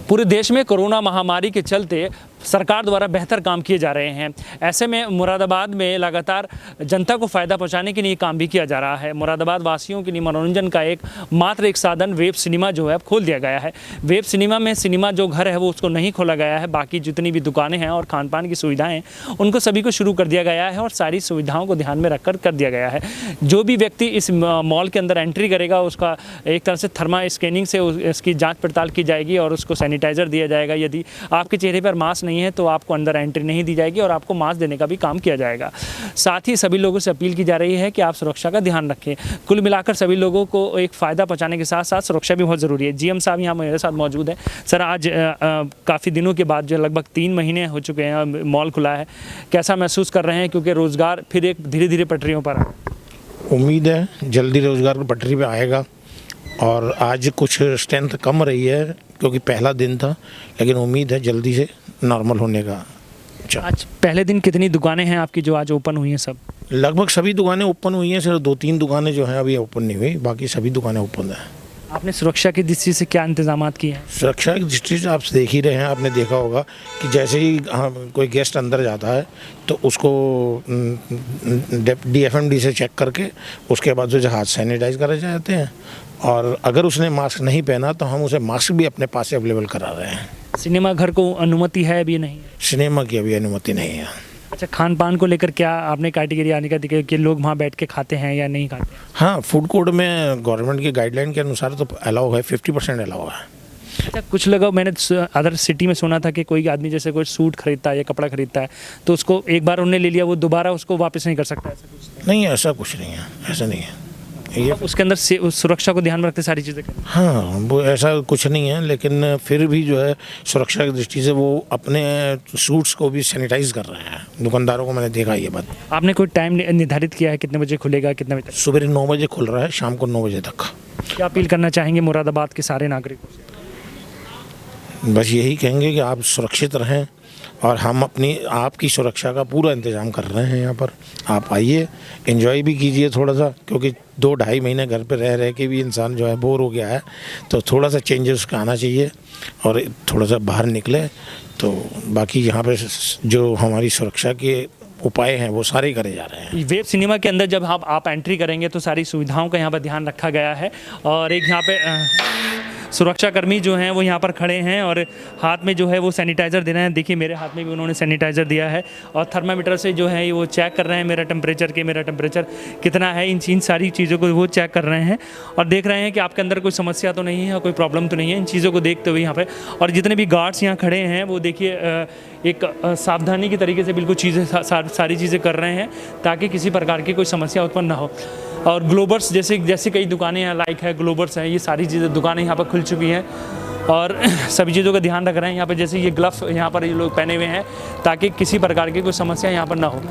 पूरे देश में कोरोना महामारी के चलते सरकार द्वारा बेहतर काम किए जा रहे हैं। ऐसे में मुरादाबाद में लगातार जनता को फ़ायदा पहुंचाने के लिए काम भी किया जा रहा है। मुरादाबाद वासियों के लिए मनोरंजन का मात्र एक साधन वेब सिनेमा जो है अब खोल दिया गया है। वेब सिनेमा में सिनेमा जो घर है वो उसको नहीं खोला गया है, बाकी जितनी भी दुकानें हैं और खान पान की सुविधाएं हैं उनको सभी को शुरू कर दिया गया है और सारी सुविधाओं को ध्यान में रखकर कर दिया गया है। जो भी व्यक्ति इस मॉल के अंदर एंट्री करेगा उसका एक तरह से थर्मा स्कैनिंग से उसकी जाँच पड़ताल की जाएगी और उसको सैनिटाइज़र दिया जाएगा। यदि आपके चेहरे पर मास्क नहीं है तो आपको अंदर एंट्री नहीं दी जाएगी और आपको मास्क देने का भी काम किया जाएगा। साथ ही सभी लोगों से अपील की जा रही है कि आप सुरक्षा का ध्यान रखें। कुल मिलाकर सभी लोगों को एक फ़ायदा पहुंचाने के साथ साथ सुरक्षा भी बहुत ज़रूरी है। जीएम साहब यहाँ मेरे साथ मौजूद हैं। सर, आज काफ़ी दिनों के बाद जो लगभग 3 महीने हो चुके हैं मॉल खुला है, कैसा महसूस कर रहे हैं? क्योंकि रोज़गार फिर एक धीरे धीरे पटरियों पर है। उम्मीद है जल्दी रोज़गार पटरी पे आएगा और आज कुछ स्ट्रेंथ कम रही है क्योंकि पहला दिन था, लेकिन उम्मीद है जल्दी से नॉर्मल होने का। आज पहले दिन कितनी दुकानें हैं आपकी जो आज ओपन हुई हैं? सब लगभग सभी दुकानें ओपन हुई हैं, सिर्फ 2-3 दुकानें जो हैं अभी ओपन नहीं हुई, बाकी सभी दुकानें ओपन हैं। आपने सुरक्षा की दृष्टि से क्या इंतजाम किए हैं? सुरक्षा की दृष्टि से आप देख ही रहे हैं, आपने देखा होगा कि जैसे ही कोई गेस्ट अंदर जाता है तो उसको DFMD से चेक करके उसके बाद जो हाथ सैनिटाइज करे जाते हैं और अगर उसने मास्क नहीं पहना तो हम उसे मास्क भी अपने पास से अवेलेबल करा रहे हैं। सिनेमा घर को अनुमति है अभी नहीं? सिनेमा की अभी अनुमति नहीं है। अच्छा, खान पान को लेकर क्या आपने कैटेगरी आने का दिया कि लोग वहाँ बैठ के खाते हैं या नहीं खाते? हाँ, फूड कोर्ट में गवर्नमेंट की गाइडलाइन के अनुसार तो अलाउ है, 50% अलाउ है। अच्छा, कुछ लोग मैंने अदर सिटी में सुना था कि कोई आदमी जैसे कोई सूट खरीदता है या कपड़ा खरीदता है तो उसको एक बार उन्होंने ले लिया वो दोबारा उसको वापस नहीं कर सकता, ऐसा कुछ? नहीं, ऐसा कुछ नहीं है, ऐसा नहीं है। ये उसके अंदर सुरक्षा को ध्यान में रखते सारी चीज़ें करें? हाँ, वो ऐसा कुछ नहीं है, लेकिन फिर भी जो है सुरक्षा की दृष्टि से वो अपने सूट्स को भी सैनिटाइज कर रहे हैं। दुकानदारों को मैंने देखा ये बात। आपने कोई टाइम निर्धारित किया है कितने बजे खुलेगा, कितने बजे? सुबह 9 बजे खुल रहा है, शाम को 9 बजे तक। क्या अपील करना चाहेंगे मुरादाबाद के सारे नागरिकों से? बस यही कहेंगे कि आप सुरक्षित रहें और हम आपकी सुरक्षा का पूरा इंतज़ाम कर रहे हैं यहाँ पर। आप आइए, एंजॉय भी कीजिए थोड़ा सा, क्योंकि 2-2.5 महीने घर पे रह के भी इंसान जो है बोर हो गया है, तो थोड़ा सा चेंजेस उसका आना चाहिए और थोड़ा सा बाहर निकले। तो बाकी यहाँ पे जो हमारी सुरक्षा के उपाय हैं वो सारे करे जा रहे हैं। वेब सिनेमा के अंदर जब आप एंट्री करेंगे तो सारी सुविधाओं का यहाँ पर ध्यान रखा गया है और एक यहाँ पे सुरक्षाकर्मी जो हैं वो यहाँ पर खड़े हैं और हाथ में जो है वो सैनिटाइज़र दे रहे हैं। देखिए मेरे हाथ में भी उन्होंने सैनिटाइज़र दिया है और थर्मामीटर से जो है वो चेक कर रहे हैं मेरा टेम्परेचर कितना है, इन सारी चीज़ों को वो चेक कर रहे हैं और देख रहे हैं कि आपके अंदर कोई समस्या तो नहीं है, कोई प्रॉब्लम तो नहीं है। इन चीज़ों को देखते हुए यहाँ पर और जितने भी गार्ड्स यहाँ खड़े हैं वो देखिए एक सावधानी के तरीके से बिल्कुल चीज़ें सारी चीज़ें कर रहे हैं ताकि किसी प्रकार की कोई समस्या उत्पन्न ना हो। और ग्लोबर्स जैसे कई दुकानें हैं, लाइक है ग्लोबर्स हैं, ये सारी चीज़ें दुकानें यहाँ पर खुल चुकी हैं और सभी चीज़ों का ध्यान रख रहे हैं। यहाँ पर जैसे ये ग्लव्स यहाँ पर ये लोग पहने हुए हैं ताकि किसी प्रकार की कोई समस्या यहाँ पर ना हो।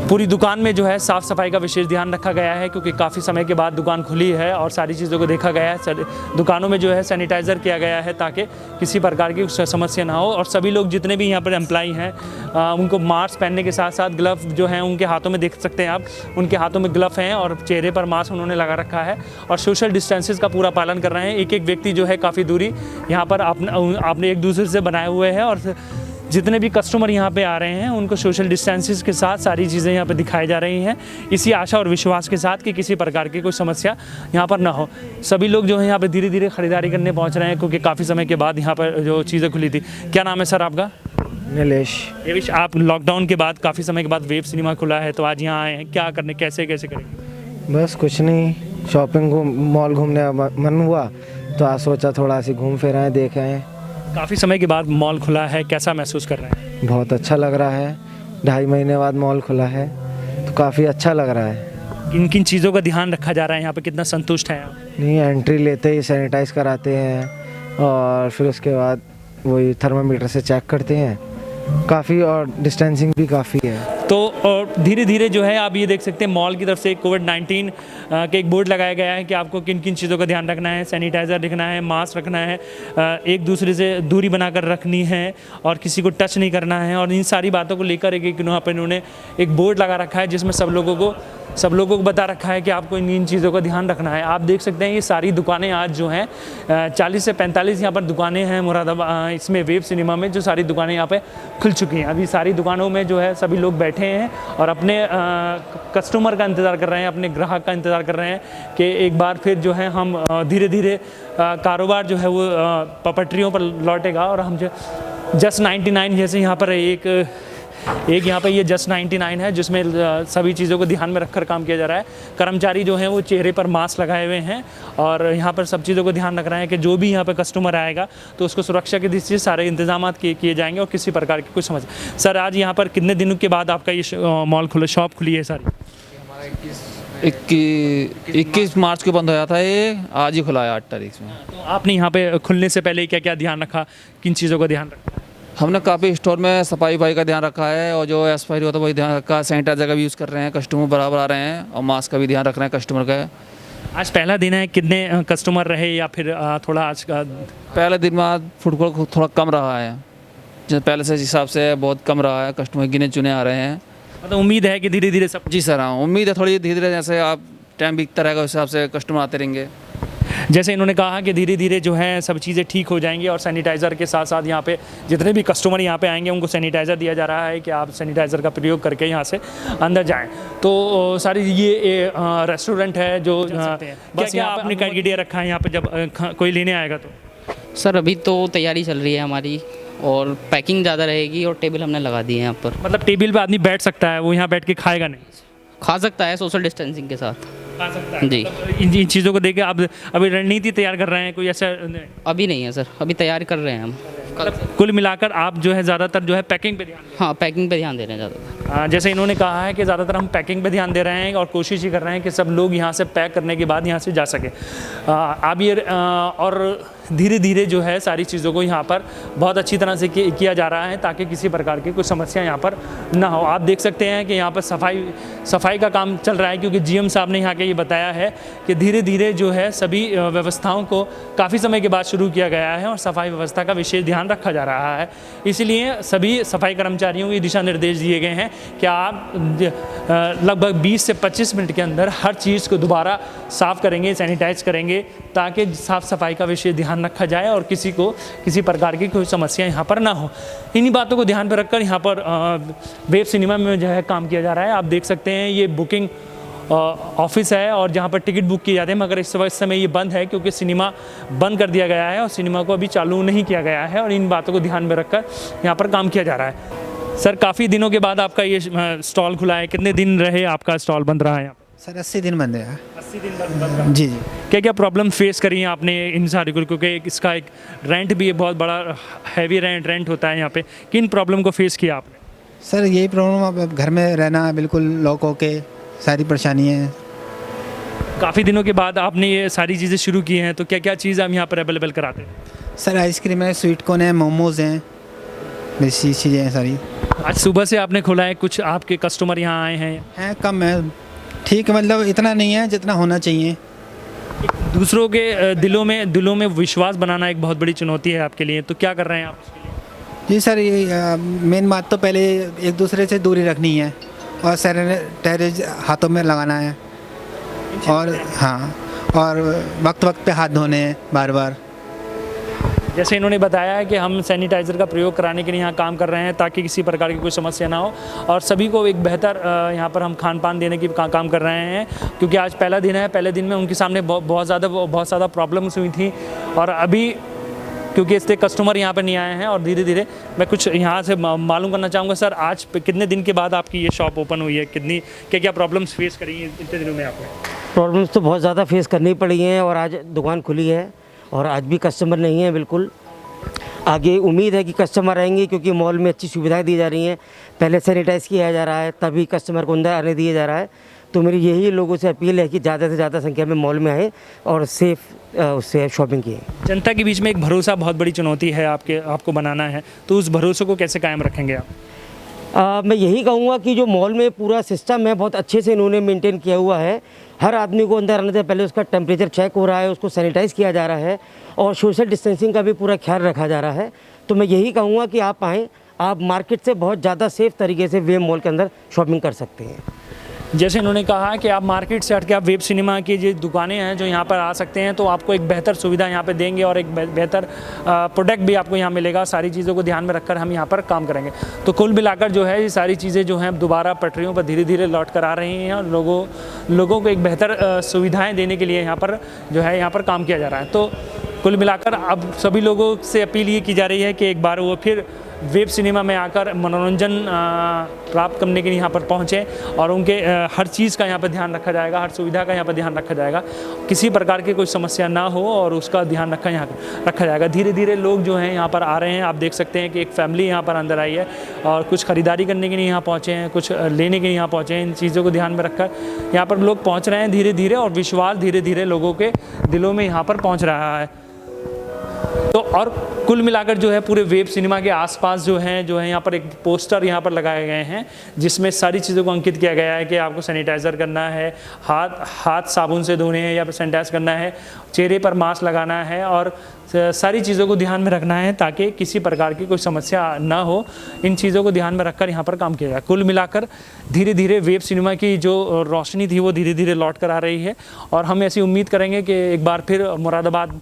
पूरी दुकान में जो है साफ़ सफाई का विशेष ध्यान रखा गया है क्योंकि काफ़ी समय के बाद दुकान खुली है और सारी चीज़ों को देखा गया है। दुकानों में जो है सैनिटाइज़र किया गया है ताकि किसी प्रकार की समस्या ना हो और सभी लोग जितने भी यहाँ पर एम्प्लॉई हैं उनको मास्क पहनने के साथ साथ ग्लव जो हैं उनके हाथों में देख सकते हैं आप, उनके हाथों में ग्लव हैं और चेहरे पर मास्क उन्होंने लगा रखा है और सोशल डिस्टेंसेस का पूरा पालन कर रहे हैं। एक व्यक्ति जो है काफ़ी दूरी यहाँ पर आपने एक दूसरे से बनाए हुए हैं और जितने भी कस्टमर यहाँ पे आ रहे हैं उनको सोशल डिस्टेंसेस के साथ सारी चीज़ें यहाँ पे दिखाई जा रही हैं, इसी आशा और विश्वास के साथ कि किसी प्रकार की कोई समस्या यहाँ पर ना हो। सभी लोग जो है यहाँ पे धीरे धीरे ख़रीदारी करने पहुँच रहे हैं क्योंकि काफ़ी समय के बाद यहाँ पर जो चीज़ें खुली थी। क्या नाम है सर आपका? नीलेश। आप लॉकडाउन के बाद काफ़ी समय के बाद वेब सिनेमा खुला है तो आज यहाँ आए हैं, क्या करने कैसे करेंगे? बस कुछ नहीं, शॉपिंग मॉल घूमने मन हुआ तो आज सोचा थोड़ा सी घूम फिर आए, देख आए। काफ़ी समय के बाद मॉल खुला है, कैसा महसूस कर रहे हैं? बहुत अच्छा लग रहा है, 2.5 महीने बाद मॉल खुला है तो काफ़ी अच्छा लग रहा है। किन किन चीज़ों का ध्यान रखा जा रहा है यहाँ पे, कितना संतुष्ट हैं आप? नहीं, एंट्री लेते ही सैनिटाइज कराते हैं और फिर उसके बाद वही थर्मामीटर से चेक करते हैं काफ़ी और डिस्टेंसिंग भी काफ़ी है। तो और धीरे धीरे जो है आप ये देख सकते हैं मॉल की तरफ से कोविड-19 कि एक बोर्ड लगाया गया है कि आपको किन किन चीज़ों का ध्यान रखना है, सैनिटाइज़र रखना है, मास्क रखना है, एक दूसरे से दूरी बनाकर रखनी है और किसी को टच नहीं करना है। और इन सारी बातों को लेकर एक इन्होंने एक बोर्ड लगा रखा है जिसमें सब लोगों को बता रखा है कि आपको इन चीज़ों का ध्यान रखना है। आप देख सकते हैं ये सारी दुकानें आज जो हैं 40 से 45 यहाँ पर दुकानें हैं मुरादाबाद इसमें वेब सिनेमा में, जो सारी दुकानें यहाँ पे खुल चुकी हैं। अभी सारी दुकानों में जो है सभी लोग बैठे हैं और अपने कस्टमर का इंतज़ार कर रहे हैं, अपने ग्राहक का इंतज़ार कर रहे हैं कि एक बार फिर जो है हम धीरे धीरे कारोबार जो है वो पटरियों पर लौटेगा और हम जो जस्ट 99 जैसे यहाँ पर एक यहाँ पे ये जस्ट 99 है जिसमें सभी चीज़ों को ध्यान में रखकर काम किया जा रहा है। कर्मचारी जो हैं वो चेहरे पर मास्क लगाए हुए हैं और यहाँ पर सब चीज़ों को ध्यान रख रहे हैं कि जो भी यहाँ पे कस्टमर आएगा तो उसको सुरक्षा की दृष्टि से सारे इंतजाम किए जाएंगे और किसी प्रकार की कोई समस्या। सर आज यहाँ पर कितने दिनों के बाद आपका ये मॉल खुला, शॉप खुली है सारी? 21 मार्च को बंद होया था, ये आज ही खुला है 8 तारीख में। तो आपने यहाँ पे खुलने से पहले क्या क्या ध्यान रखा, किन चीज़ों का ध्यान रखा? हमने काफ़ी स्टोर में सफाई का ध्यान रखा है और जो एक्सपायरी होता है वही ध्यान रखा है। सैनिटाइजर का भी यूज़ कर रहे हैं, कस्टमर बराबर आ रहे हैं और मास्क का भी ध्यान रख रहे हैं कस्टमर का। आज पहला दिन है, कितने कस्टमर रहे या फिर थोड़ा आज का? पहले दिन में आज फुटफॉल थोड़ा कम रहा है, जो पहले से हिसाब से बहुत कम रहा है, कस्टमर गिने चुने आ रहे हैं। मतलब उम्मीद है कि धीरे धीरे सब? जी सर, हाँ उम्मीद है थोड़ी धीरे धीरे, जैसे आप टाइम बीतता रहेगा उस हिसाब से कस्टमर आते रहेंगे। जैसे इन्होंने कहा कि धीरे धीरे जो है सब चीज़ें ठीक हो जाएंगी और सैनिटाइज़र के साथ साथ यहाँ पे जितने भी कस्टमर यहाँ पे आएंगे उनको सैनिटाइज़र दिया जा रहा है कि आप सैनिटाइज़र का प्रयोग करके यहाँ से अंदर जाएं। तो सारी ये रेस्टोरेंट है जो बस यहाँ आपने क्राइटेरिया रखा है यहाँ पे जब कोई लेने आएगा तो? सर अभी तो तैयारी चल रही है हमारी और पैकिंग ज़्यादा रहेगी और टेबल हमने लगा दिए हैं यहाँ पर। मतलब टेबल पे आदमी बैठ सकता है, वो यहाँ बैठ के खाएगा नहीं? खा सकता है सोशल डिस्टेंसिंग के साथ। खा सकता है जी। मतलब इन चीज़ों को देख के आप अभी रणनीति तैयार कर रहे हैं, कोई ऐसा? अभी नहीं है सर, अभी तैयारी कर रहे हैं हम। कुल मिलाकर आप जो है ज़्यादातर जो है पैकिंग पे ध्यान दें? हाँ पैकिंग पे ध्यान दे रहे हैं ज़्यादातर। जैसे इन्होंने कहा है कि ज़्यादातर हम पैकिंग पे ध्यान दे रहे हैं और कोशिश ही कर रहे हैं कि सब लोग यहाँ से पैक करने के बाद यहाँ से जा सके। अब ये और धीरे धीरे जो है सारी चीज़ों को यहाँ पर बहुत अच्छी तरह से किया जा रहा है ताकि किसी प्रकार की कोई समस्या यहाँ पर ना हो। आप देख सकते हैं कि यहाँ पर सफाई का काम चल रहा है क्योंकि जीएम साहब ने यहाँ के ये बताया है कि धीरे धीरे जो है सभी व्यवस्थाओं को काफ़ी समय के बाद शुरू किया गया है और सफाई व्यवस्था का विशेष ध्यान रखा जा रहा है। इसलिए सभी सफाई कर्मचारियों को दिशा निर्देश दिए गए हैं कि आप लगभग 20 से 25 मिनट के अंदर हर चीज़ को दोबारा साफ़ करेंगे, सैनिटाइज करेंगे ताकि साफ़ सफाई का विशेष ध्यान रखा जाए और किसी प्रकार की कोई समस्या यहाँ पर ना हो। इन्हीं बातों को ध्यान पर रखकर यहाँ पर वेब सिनेमा में जो है काम किया जा रहा है। आप देख सकते हैं ये बुकिंग ऑफिस है और जहाँ पर टिकट बुक किए जाते हैं, मगर इस समय ये बंद है क्योंकि सिनेमा बंद कर दिया गया है और सिनेमा को अभी चालू नहीं किया गया है और इन बातों को ध्यान में रखकर यहाँ पर काम किया जा रहा है। सर काफ़ी दिनों के बाद आपका ये स्टॉल खुला है, कितने दिन रहे आपका स्टॉल बंद रहा है यहाँ? सर 80 दिन बंद है। 80 दिन बंद रहा? जी जी। क्या क्या प्रॉब्लम फेस करी हैं आपने इन सारी को, क्योंकि इसका एक रेंट भी बहुत बड़ा हैवी रेंट होता है यहाँ पे, किन प्रॉब्लम को फेस किया आपने? सर यही प्रॉब्लम, अब घर में रहना बिल्कुल लॉक होके, सारी परेशानी है। काफ़ी दिनों के बाद आपने ये सारी चीज़ें शुरू की हैं, तो क्या क्या चीज़ हम यहाँ पर अवेलेबल कराते हैं? सर आइसक्रीम है, स्वीट कॉर्न है, मोमोज़ हैं, वैसी चीज़ें हैं सारी। आज सुबह से आपने खोला है, कुछ आपके कस्टमर यहाँ आए हैं? कम है, ठीक है, मतलब इतना नहीं है जितना होना चाहिए। दूसरों के दिलों में विश्वास बनाना एक बहुत बड़ी चुनौती है आपके लिए, तो क्या कर रहे हैं आप उसके लिए? जी सर, ये मेन बात तो पहले एक दूसरे से दूरी रखनी है और सैनिटाइजर हाथों में लगाना है और हाँ, और वक्त पे हाथ धोने हैं बार बार। जैसे इन्होंने बताया है कि हम सैनिटाइज़र का प्रयोग कराने के लिए यहाँ काम कर रहे हैं ताकि किसी प्रकार की कोई समस्या ना हो और सभी को एक बेहतर यहाँ पर हम खान पान देने की काम कर रहे हैं, क्योंकि आज पहला दिन है। पहले दिन में उनके सामने बहुत ज़्यादा प्रॉब्लम्स हुई थी और अभी क्योंकि इससे कस्टमर यहाँ पर नहीं आए हैं और धीरे धीरे मैं कुछ यहाँ से मालूम करना चाहूँगा। सर आज कितने दिन के बाद आपकी ये शॉप ओपन हुई है, क्या प्रॉब्लम्स फेस करी हैं इतने दिनों में आपने? प्रॉब्लम्स तो बहुत ज़्यादा फेस करनी पड़ी हैं और आज दुकान खुली है और आज भी कस्टमर नहीं है बिल्कुल। आगे उम्मीद है कि कस्टमर आएंगे क्योंकि मॉल में अच्छी सुविधाएं दी जा रही हैं। पहले सैनिटाइज़ किया जा रहा है तभी कस्टमर को अंदर आने दिया जा रहा है। तो मेरी यही लोगों से अपील है कि ज़्यादा से ज़्यादा संख्या में मॉल में आए और सेफ उससे शॉपिंग किए। जनता के बीच में एक भरोसा बहुत बड़ी चुनौती है आपको बनाना है, तो उस भरोसे को कैसे कायम रखेंगे आप? मैं यही कहूँगा कि जो मॉल में पूरा सिस्टम है बहुत अच्छे से इन्होंने मेंटेन किया हुआ है हर आदमी को अंदर आने से पहले उसका टेम्परेचर चेक हो रहा है, उसको सैनिटाइज़ किया जा रहा है और सोशल डिस्टेंसिंग का भी पूरा ख्याल रखा जा रहा है। तो मैं यही कहूँगा कि आप आएँ, आप मार्केट से बहुत ज़्यादा सेफ़ तरीके से वेब मॉल के अंदर शॉपिंग कर सकते हैं। जैसे इन्होंने कहा कि आप मार्केट से हट के आप वेब सिनेमा की जो दुकानें हैं जो यहाँ पर आ सकते हैं, तो आपको एक बेहतर सुविधा यहाँ पे देंगे और एक बेहतर प्रोडक्ट भी आपको यहाँ मिलेगा। सारी चीज़ों को ध्यान में रखकर हम यहाँ पर काम करेंगे। तो कुल मिलाकर जो है ये सारी चीज़ें जो हैं दोबारा पटरियों पर धीरे धीरे लौट कर आ रही हैं और लोगों को एक बेहतर सुविधाएँ देने के लिए यहाँ पर जो है यहाँ पर काम किया जा रहा है। तो कुल मिलाकर अब सभी लोगों से अपील ये की जा रही है कि एक बार वो फिर वेब सिनेमा में आकर मनोरंजन प्राप्त करने के लिए यहाँ पर पहुँचें और उनके हर चीज़ का यहाँ पर ध्यान रखा जाएगा, हर सुविधा का यहाँ पर ध्यान रखा जाएगा, किसी प्रकार की कोई समस्या ना हो और उसका ध्यान रखा जाएगा। धीरे धीरे लोग जो हैं यहाँ पर आ रहे हैं। आप देख सकते हैं कि एक फैमिली यहाँ पर अंदर आई है और कुछ ख़रीदारी करने के लिए यहाँ पहुँचे हैं, कुछ लेने के लिए यहाँ पहुँचे हैं। इन चीज़ों को ध्यान में रखकर यहाँ पर लोग पहुँच रहे हैं धीरे धीरे और विश्वास धीरे धीरे लोगों के दिलों में यहाँ पर पहुँच रहा है। तो और कुल मिलाकर जो है पूरे वेब सिनेमा के आसपास जो है यहाँ पर एक पोस्टर यहाँ पर लगाए गए हैं जिसमें सारी चीज़ों को अंकित किया गया है कि आपको सैनिटाइज़र करना है, हाथ साबुन से धोने हैं या फिर सैनिटाइज करना है, चेहरे पर मास्क लगाना है और सारी चीज़ों को ध्यान में रखना है ताकि किसी प्रकार की कोई समस्या ना हो। इन चीज़ों को ध्यान में रखकर यहाँ पर काम किया जाए। कुल मिलाकर धीरे धीरे वेब सिनेमा की जो रोशनी थी वो धीरे धीरे लौट कर आ रही है और हम ऐसी उम्मीद करेंगे कि एक बार फिर मुरादाबाद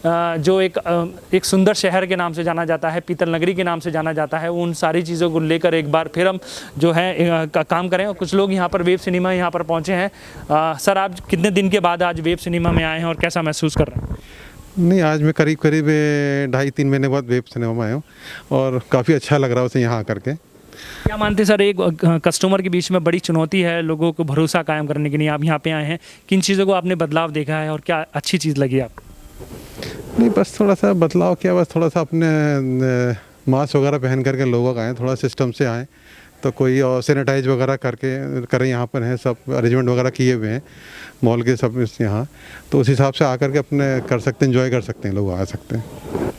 जो एक सुंदर शहर के नाम से जाना जाता है, पीतल नगरी के नाम से जाना जाता है, उन सारी चीज़ों को लेकर एक बार फिर हम जो है काम करें। और कुछ लोग यहाँ पर वेब सिनेमा यहाँ पर पहुँचे हैं। सर, आप कितने दिन के बाद आज वेब सिनेमा में आए हैं और कैसा महसूस कर रहे हैं? नहीं, आज मैं करीब 2.5-3 महीने बाद वेब सिनेमा में आया हूँ और काफ़ी अच्छा लग रहा है उसे यहाँ आकर के। क्या मानते सर, एक कस्टमर के बीच में बड़ी चुनौती है लोगों को भरोसा कायम करने के लिए, आप यहाँ पे आए हैं, किन चीज़ों को आपने बदलाव देखा है और क्या अच्छी चीज़ लगी आपको? नहीं, बस थोड़ा सा बदलाव किया, बस थोड़ा सा अपने मास्क वगैरह पहन करके लोग आएँ, थोड़ा सिस्टम से आएँ, तो कोई और सैनिटाइज वगैरह करके करें। यहाँ पर हैं सब अरेंजमेंट वगैरह किए हुए हैं मॉल के सब यहाँ, तो उस हिसाब से आकर के अपने कर सकते हैं, एंजॉय कर सकते हैं, लोग आ सकते हैं।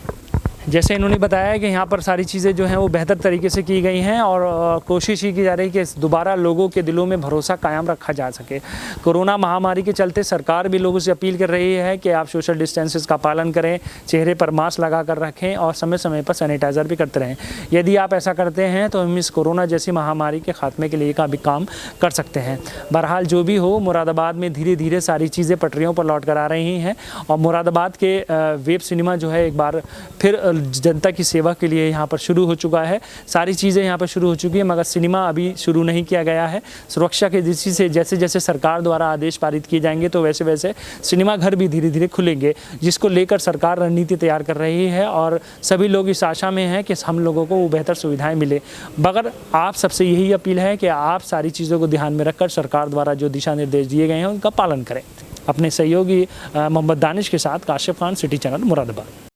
जैसे इन्होंने बताया कि यहाँ पर सारी चीज़ें जो हैं वो बेहतर तरीके से की गई हैं और कोशिश ही की जा रही है कि दोबारा लोगों के दिलों में भरोसा कायम रखा जा सके। कोरोना महामारी के चलते सरकार भी लोगों से अपील कर रही है कि आप सोशल डिस्टेंसेस का पालन करें, चेहरे पर मास्क लगा कर रखें और समय समय पर सैनिटाइज़र भी करते रहें। यदि आप ऐसा करते हैं तो हम इस कोरोना जैसी महामारी के खात्मे के लिए का भी काम कर सकते हैं। बहरहाल जो भी हो, मुरादाबाद में धीरे धीरे सारी चीज़ें पटरियों पर लौट कर आ रही हैं और मुरादाबाद के वेब सिनेमा जो है एक बार फिर जनता की सेवा के लिए यहाँ पर शुरू हो चुका है। सारी चीज़ें यहाँ पर शुरू हो चुकी है, मगर सिनेमा अभी शुरू नहीं किया गया है। सुरक्षा के दृष्टि से जैसे जैसे सरकार द्वारा आदेश पारित किए जाएंगे तो वैसे वैसे सिनेमा घर भी धीरे धीरे खुलेंगे, जिसको लेकर सरकार रणनीति तैयार कर रही है और सभी लोग इस आशा में हैं कि हम लोगों को वो बेहतर सुविधाएँ मिले। मगर आप सबसे यही अपील है कि आप सारी चीज़ों को ध्यान में रखकर सरकार द्वारा जो दिशा निर्देश दिए गए हैं उनका पालन करें। अपने सहयोगी मोहम्मद दानिश के साथ काशिफ खान, सिटी चैनल, मुरादाबाद।